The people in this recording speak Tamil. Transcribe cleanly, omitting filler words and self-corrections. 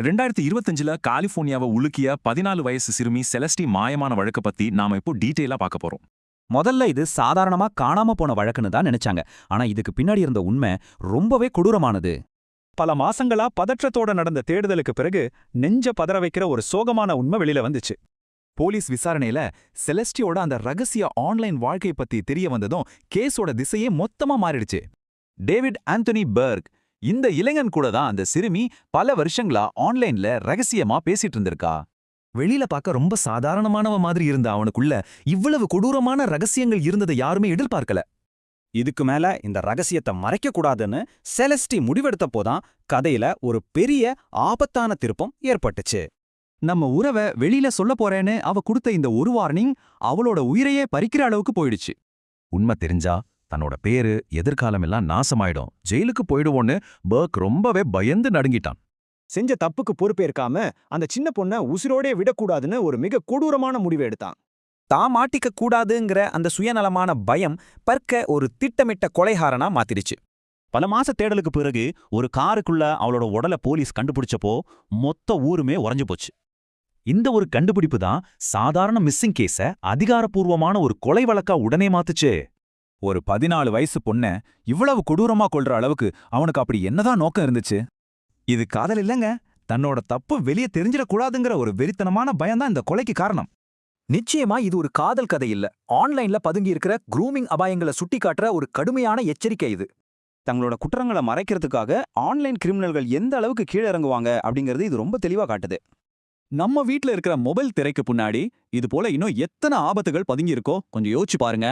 2025ல கலிபோர்னியாவை உலுக்கிய 14 வயசு சிறுமி செலஸ்டி மாயமான வழக்க பத்தி நாம இப்போ டீட்டெயிலா பார்க்க போறோம். முதல்ல இது சாதாரணமா காணாம போன வழக்குன்னு தான் நினைச்சாங்க. ஆனா இதுக்கு பின்னாடி இருந்த உண்மை ரொம்பவே கொடூரமானது. பல மாசங்களா பதற்றத்தோட நடந்த தேடுதலுக்கு பிறகு நெஞ்ச பதற வைக்கிற ஒரு சோகமான உண்மை வெளியில வந்துச்சு. போலீஸ் விசாரணையில செலஸ்டியோட அந்த ரகசிய ஆன்லைன் வாழ்க்கை பத்தி தெரிய வந்ததும் கேஸோட திசையே மொத்தமா மாறிடுச்சு. டேவிட் ஆந்தனி பர்க் இந்த இளைஞன் கூட தான் அந்த சிறுமி பல வருஷங்களா ஆன்லைன்ல ரகசியமா பேசிட்டு இருந்திருக்கா. வெளியில பார்க்க ரொம்ப சாதாரணமானவ மாதிரி இருந்த அவனுக்குள்ள இவ்வளவு கொடூரமான ரகசியங்கள் இருந்ததை யாருமே எதிர்பார்க்கல. இதுக்கு மேல இந்த ரகசியத்தை மறைக்க கூடாதுன்னு செலஸ்டி முடிவெடுத்தப்போதான் கதையில ஒரு பெரிய ஆபத்தான திருப்பம் ஏற்பட்டுச்சு. நம்ம உறவை வெளியில சொல்ல போறேன்னு அவ கொடுத்த இந்த ஒரு வார்னிங் அவளோட உயிரையே பறிக்கிற அளவுக்கு போயிடுச்சு. உண்மை தெரிஞ்சா தன்னோட பேரு எதிர்காலம் எல்லாம் நாசமாயிடும், ஜெயிலுக்கு போயிடுவோன்னு பர்க் ரொம்பவே பயந்து நடுங்கிட்டான். செஞ்ச தப்புக்கு பொறுப்பேற்காம அந்த சின்ன பொண்ண உசிரோடே விடக்கூடாதுன்னு ஒரு மிக கொடூரமான முடிவை எடுத்தான். தான் மாட்டிக்க கூடாதுங்கிற அந்த சுயநலமான பயம் பர்க்க ஒரு திட்டமிட்ட கொலைகாரனா மாத்திடுச்சு. பல மாச தேடலுக்கு பிறகு ஒரு காருக்குள்ள அவளோட உடலை போலீஸ் கண்டுபிடிச்சப்போ மொத்த ஊருமே உறைஞ்சு போச்சு. இந்த ஒரு கண்டுபிடிப்பு தான் சாதாரண மிஸ்ஸிங் கேஸ அதிகாரப்பூர்வமான ஒரு கொலை வழக்கா உடனே மாத்துச்சு. ஒரு 14 வயசு பொண்ண இவ்வளவு கொடூரமா கொல்ற அளவுக்கு அவனுக்கு அப்படி என்னதான் நோக்கம் இருந்துச்சு? இது காதல் இல்லங்க, தன்னோட தப்பு வெளியே தெரிஞ்சிடக்கூடாதுங்கிற ஒரு வெறித்தனமான பயம்தான் இந்த கொலைக்கு காரணம். நிச்சயமா இது ஒரு காதல் கதை இல்ல, ஆன்லைன்ல பதுங்கி இருக்கிற க்ரூமிங் அபாயங்களை சுட்டிக்காட்டுற ஒரு கடுமையான எச்சரிக்கை இது. தங்களோட குற்றங்களை மறைக்கிறதுக்காக ஆன்லைன் கிரிமினல்கள் எந்த அளவுக்கு கீழே இறங்குவாங்க அப்படிங்கிறது இது ரொம்ப தெளிவா காட்டுது. நம்ம வீட்ல இருக்கிற மொபைல் திரைக்கு பின்னாடி இது போல இன்னும் எத்தனை ஆபத்துகள் பதுங்கி இருக்கோ கொஞ்சம் யோசிச்சு பாருங்க.